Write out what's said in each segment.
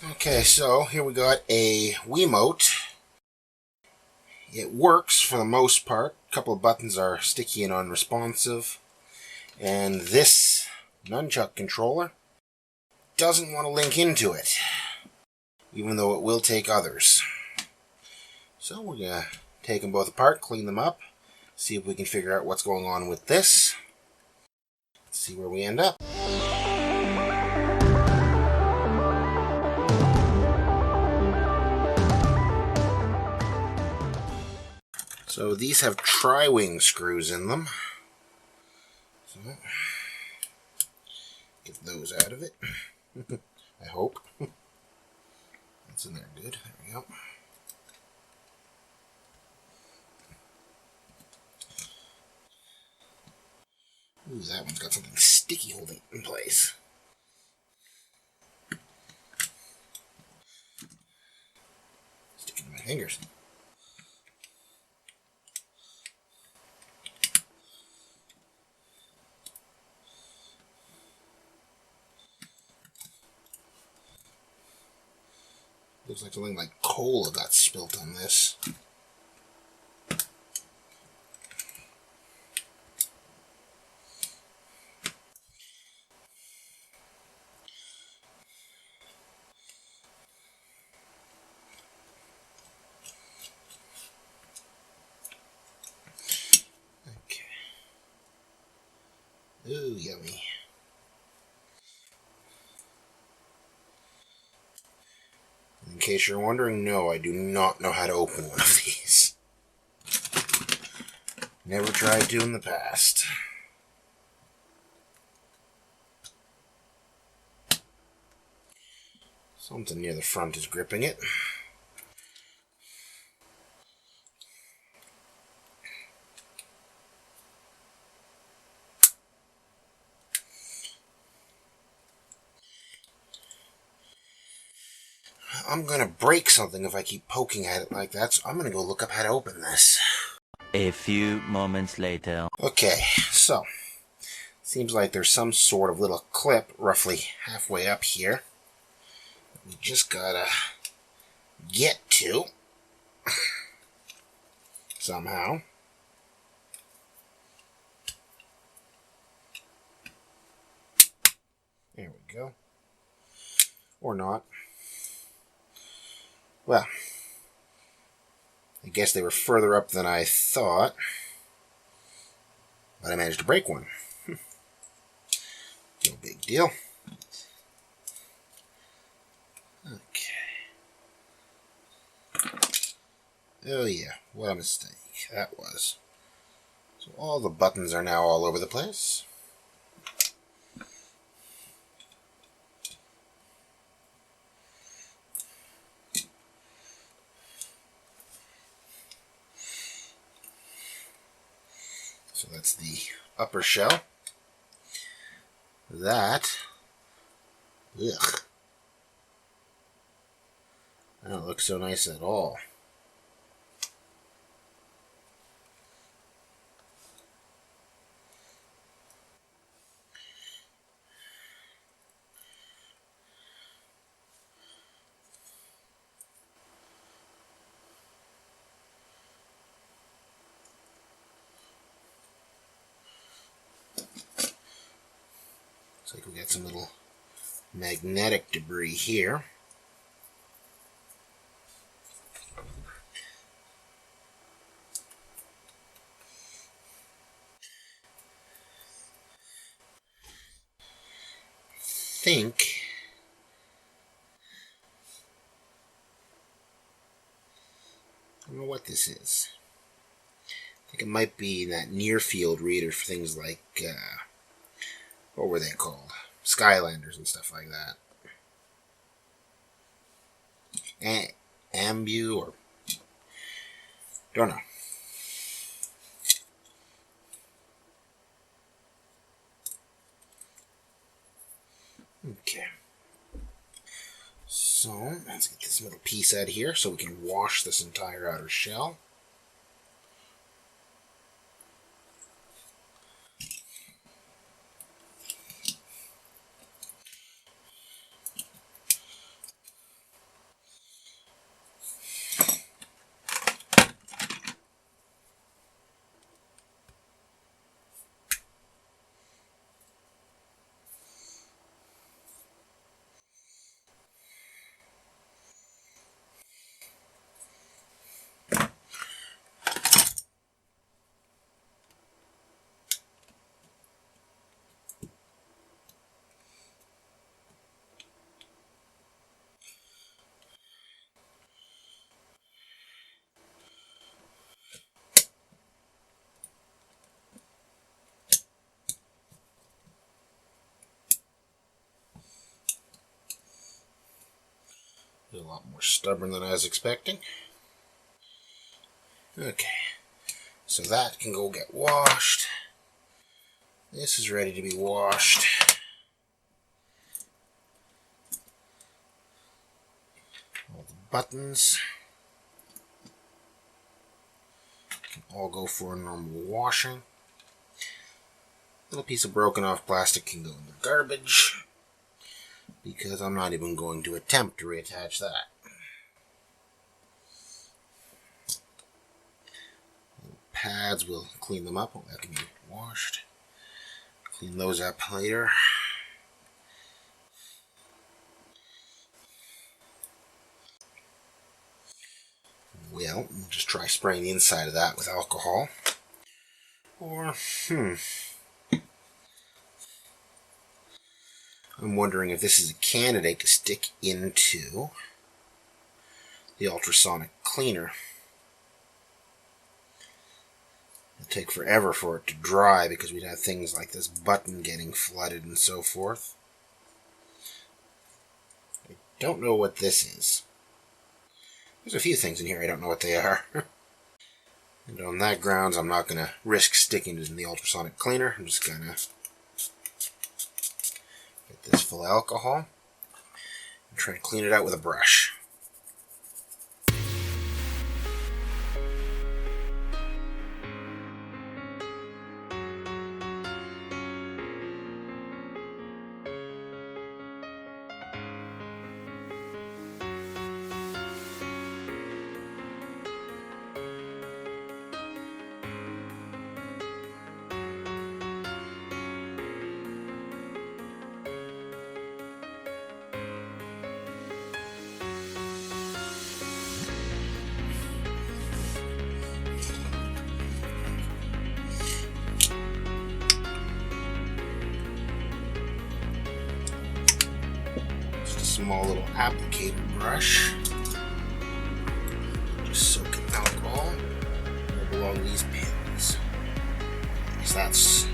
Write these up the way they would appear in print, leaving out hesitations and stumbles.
Okay, so here we got a Wii Mote. It works for the most part. A couple of buttons are sticky and unresponsive. And this nunchuck controller doesn't want to link into it, even though it will take others. So we're going to take them both apart, clean them up, see if we can figure out what's going on with this. Let's see where we end up. So these have tri-wing screws in them. So get those out of it. I hope. That's in there good. There we go. Ooh, that one's got something sticky holding it in place. Sticking to my fingers. Looks like something like cola got spilt on this. Okay. Ooh, yummy. In case you're wondering, no, I do not know how to open one of these. Never tried to in the past. Something near the front is gripping it. I'm gonna break something if I keep poking at it like that, so I'm gonna go look up how to open this. A few moments later. Okay, so seems like there's some sort of little clip roughly halfway up here. We just gotta get to somehow. There we go. Or not. Well, I guess they were further up than I thought. But I managed to break one. No big deal. Okay. Oh yeah, what a mistake that was. So all the buttons are now all over the place. So that's the upper shell. That, ugh, that don't look so nice at all. Looks like we got some little magnetic debris here. I don't know what this is. I think it might be that near field reader for things like, what were they called? Skylanders and stuff like that. Ambu or don't know. Okay. So let's get this little piece out of here so we can wash this entire outer shell. A lot more stubborn than I was expecting. Okay, so that can go get washed. This is ready to be washed. All the buttons can all go for a normal washing. Little piece of broken off plastic can go in the garbage, because I'm not even going to attempt to reattach that. Pads, we'll clean them up. That can be washed. Clean those up later. Well, we'll just try spraying the inside of that with alcohol. Or, I'm wondering if this is a candidate to stick into the ultrasonic cleaner. It'll take forever for it to dry because we'd have things like this button getting flooded and so forth. I don't know what this is. There's a few things in here I don't know what they are. And on that grounds, I'm not going to risk sticking it in the ultrasonic cleaner. I'm just going to get this full of alcohol and try and clean it out with a brush. Small little applicator brush, just soaking alcohol along these pins. Because that's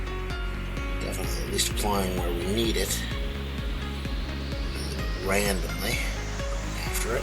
definitely at least applying where we need it. Randomly after it.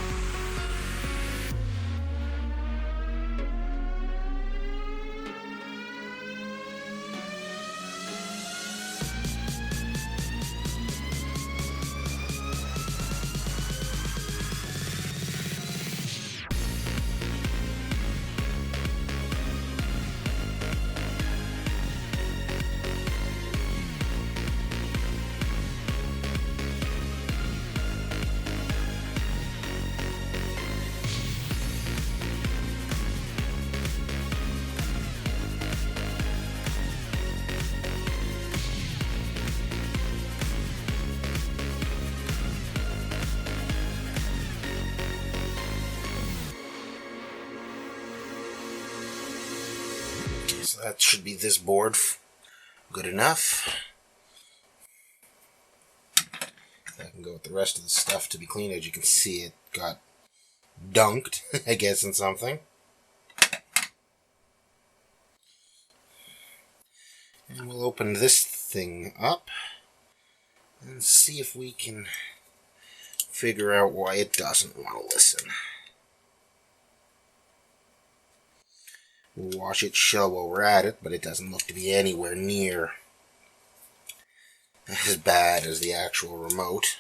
So that should be this board good enough. That can go with the rest of the stuff to be cleaned. As you can see, it got dunked, I guess, in something. And we'll open this thing up and see if we can figure out why it doesn't want to listen. We'll wash its shell while we're at it, but it doesn't look to be anywhere near as bad as the actual remote.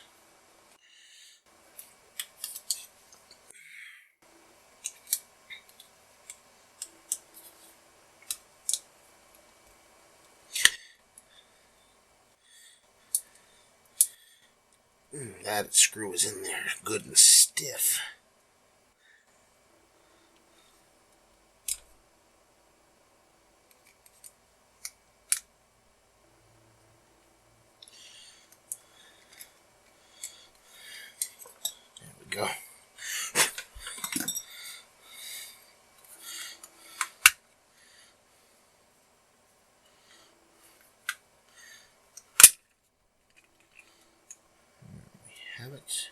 That screw is in there, good and stiff. There we go. Have it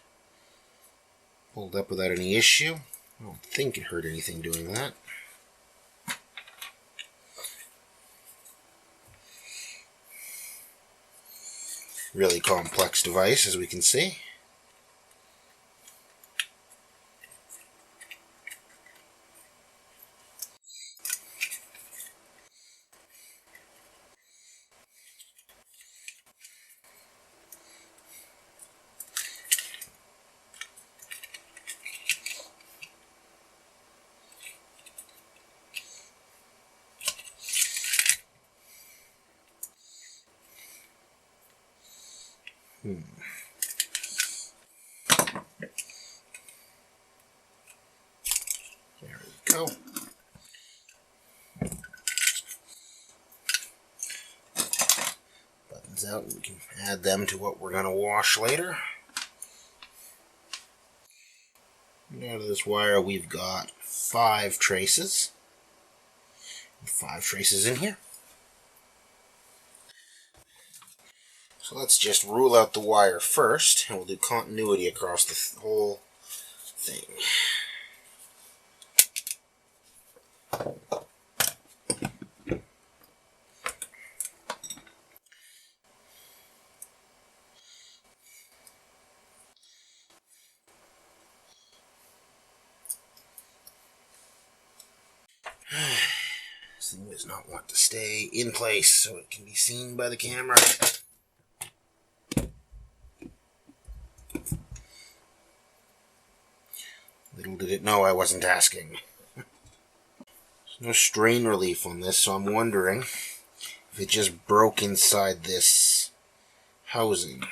pulled up without any issue. I don't think it hurt anything doing that. Really complex device, as we can see. There we go. Buttons out, and we can add them to what we're going to wash later. And out of this wire, we've got 5 traces. 5 traces in here. So let's just rule out the wire first, and we'll do continuity across the whole thing. This thing does not want to stay in place so it can be seen by the camera. Little did it know I wasn't asking. There's no strain relief on this, so I'm wondering if it just broke inside this housing.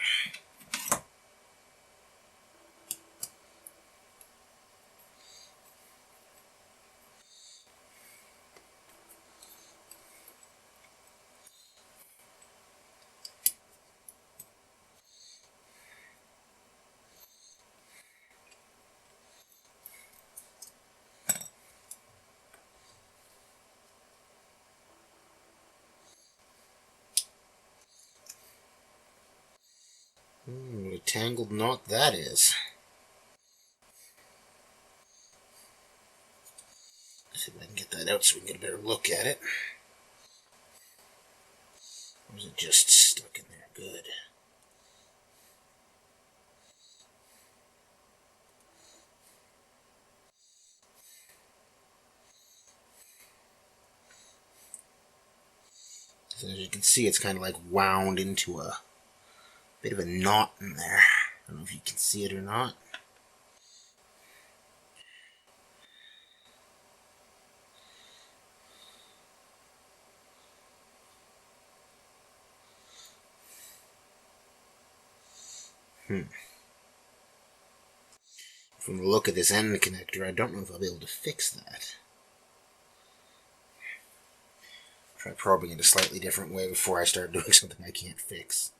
What a tangled knot that is. Let's see if I can get that out so we can get a better look at it. Or is it just stuck in there? Good. So as you can see, it's kind of like wound into a bit of a knot in there. I don't know if you can see it or not. From the look of this end connector, I don't know if I'll be able to fix that. Try probing it a slightly different way before I start doing something I can't fix.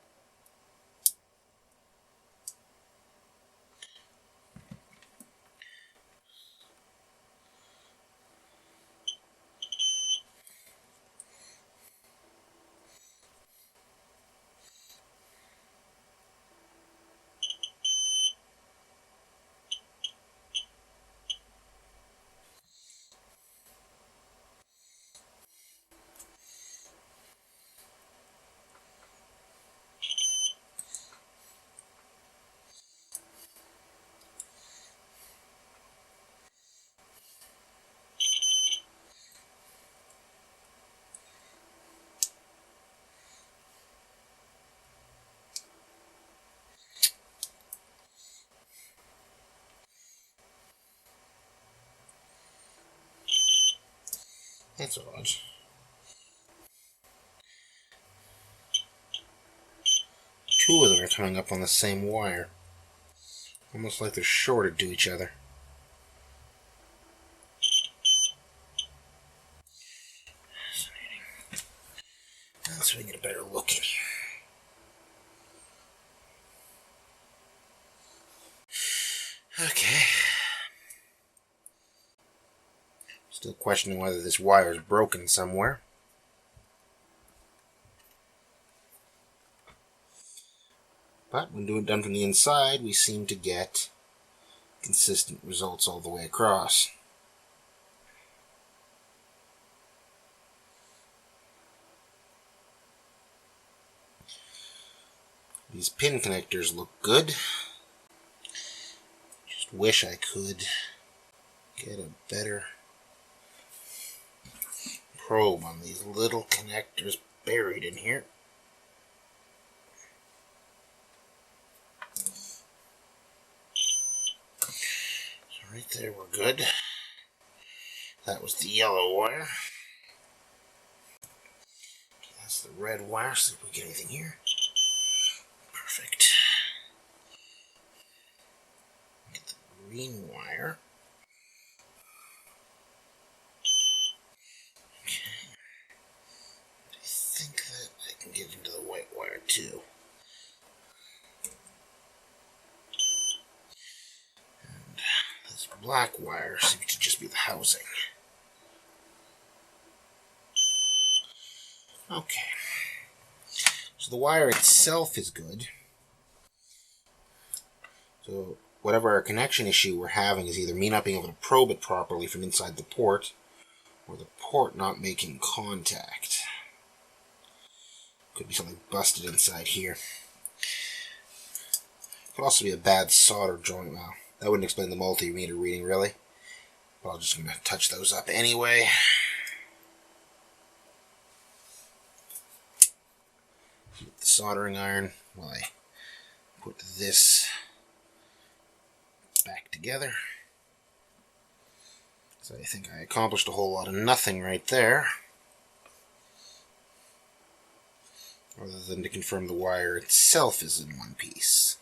That's odd. Two of them are coming up on the same wire. Almost like they're shorted to each other. Fascinating. Let's get a better look in here. Okay. Still questioning whether this wire is broken somewhere. But when done from the inside, we seem to get consistent results all the way across. These pin connectors look good. Just wish I could get a better probe on these little connectors buried in here. So right there we're good. That was the yellow wire. That's the red wire. See if we get anything here. Perfect. green wire. Okay. I think that I can get into the white wire too. And this black wire seems to just be the housing. Okay. So the wire itself is good. So whatever our connection issue we're having is either me not being able to probe it properly from inside the port, or the port not making contact. Could be something busted inside here. Could also be a bad solder joint. Well, that wouldn't explain the multimeter reading really. But I'm just going to touch those up anyway. With the soldering iron while I put this back together. So I think I accomplished a whole lot of nothing right there. Other than to confirm the wire itself is in one piece.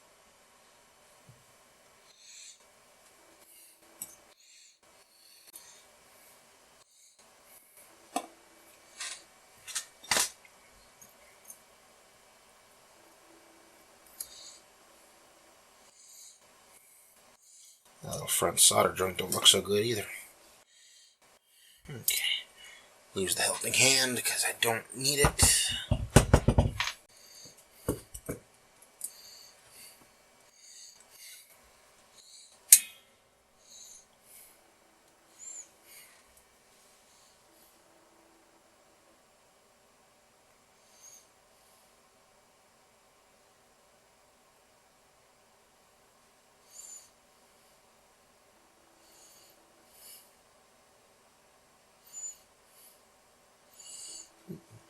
That little front solder joint don't look so good either. Okay. Use the helping hand because I don't need it.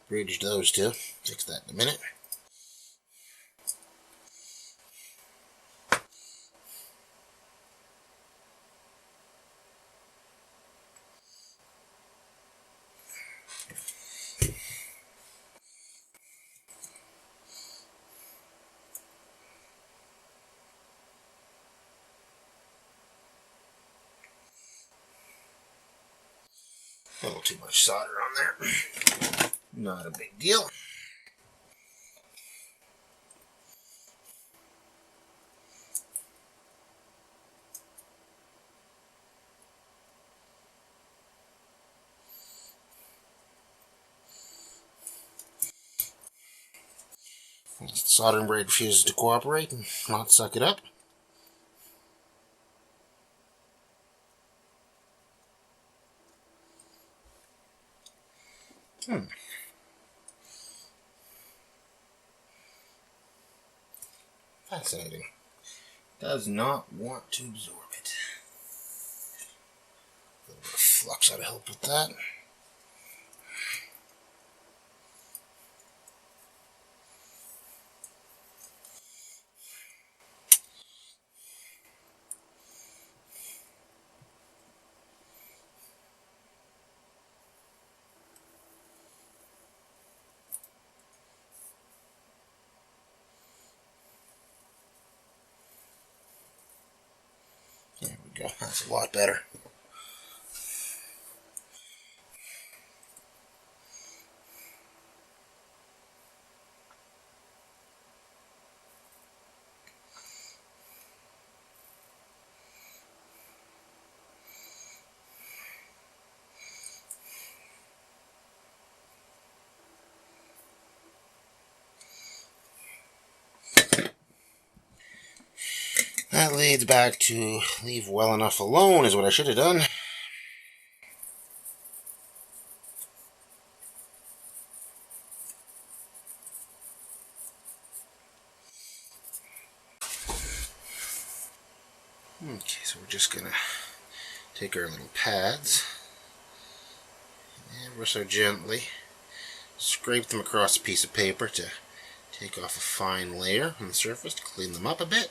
Bridged those two. Fix that in a minute. A little too much solder on there. Not a big deal. The soldering braid refuses to cooperate and not suck it up. Fascinating. Does not want to absorb it. A little bit of flux ought to help with that. There we go. That's a lot better. That leads back to leave well enough alone is what I should have done. Okay, so we're just going to take our little pads and ever so gently scrape them across a piece of paper to take off a fine layer on the surface to clean them up a bit.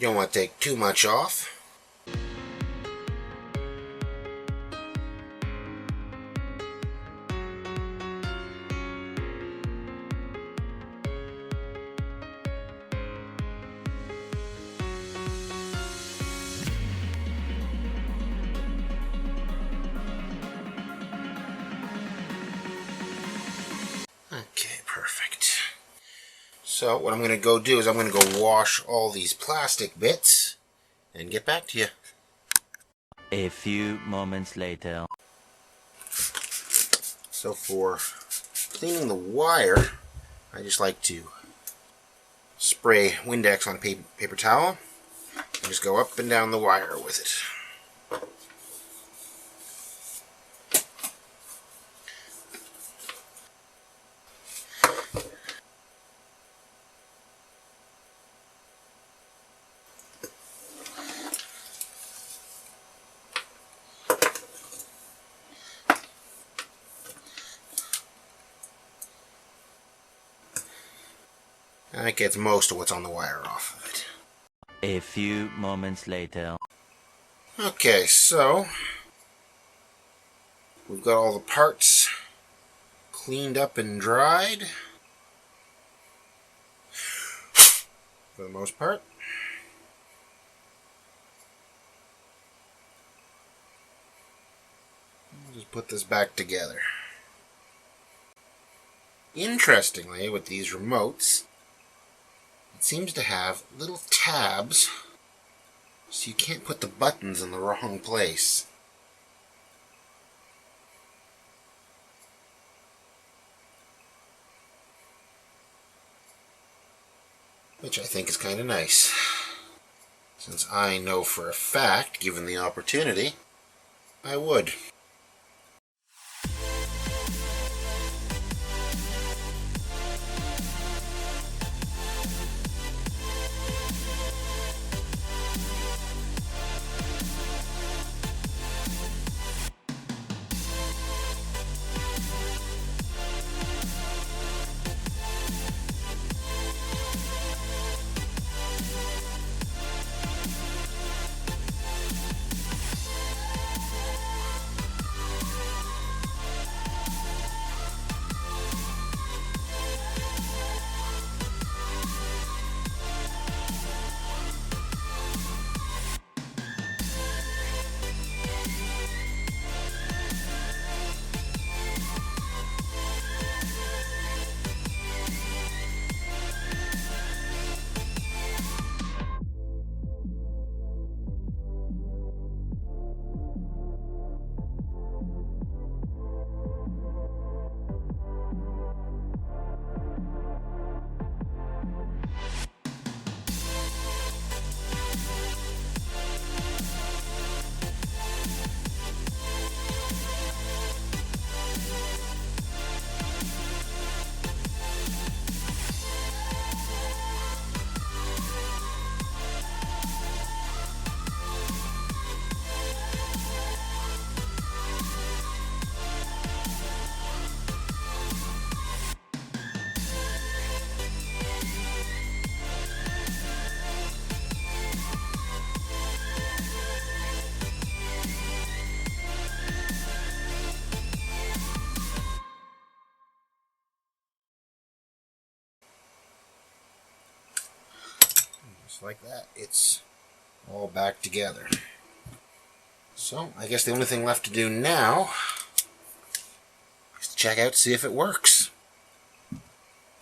You don't want to take too much off. So what I'm going to go do is I'm going to go wash all these plastic bits and get back to you. A few moments later. So for cleaning the wire, I just like to spray Windex on a paper towel and just go up and down the wire with it. That gets most of what's on the wire off of it. A few moments later. Okay, so we've got all the parts cleaned up and dried for the most part. I'll just put this back together. Interestingly, with these remotes, it seems to have little tabs so you can't put the buttons in the wrong place. Which I think is kind of nice, since I know for a fact, given the opportunity, I would. Just like that, it's all back together. So I guess the only thing left to do now is to check out, see if it works.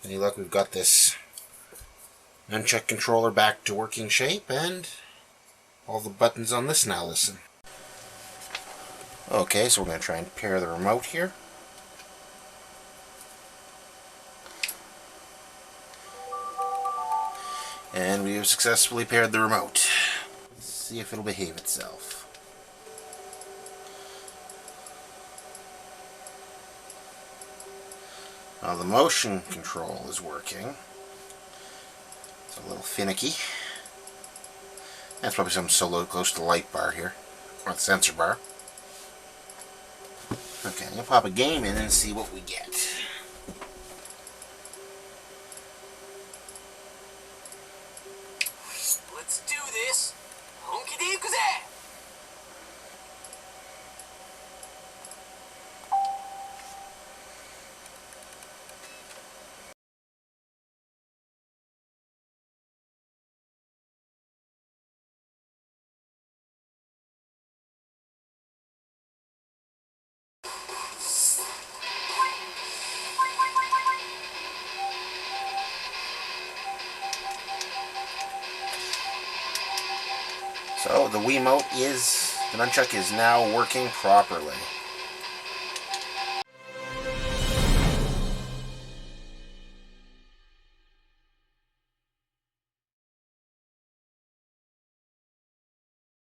Any luck, we've got this nunchuck controller back to working shape, and all the buttons on this now listen. Okay, so we're going to try and pair the remote here. And we have successfully paired the remote. Let's see if it'll behave itself. Now the motion control is working. It's a little finicky. That's probably something so close to the light bar here, or the sensor bar. Okay, I'm going to pop a game in and see what we get. Let's do this! 本気で行くぜ! the Wiimote the nunchuck is now working properly.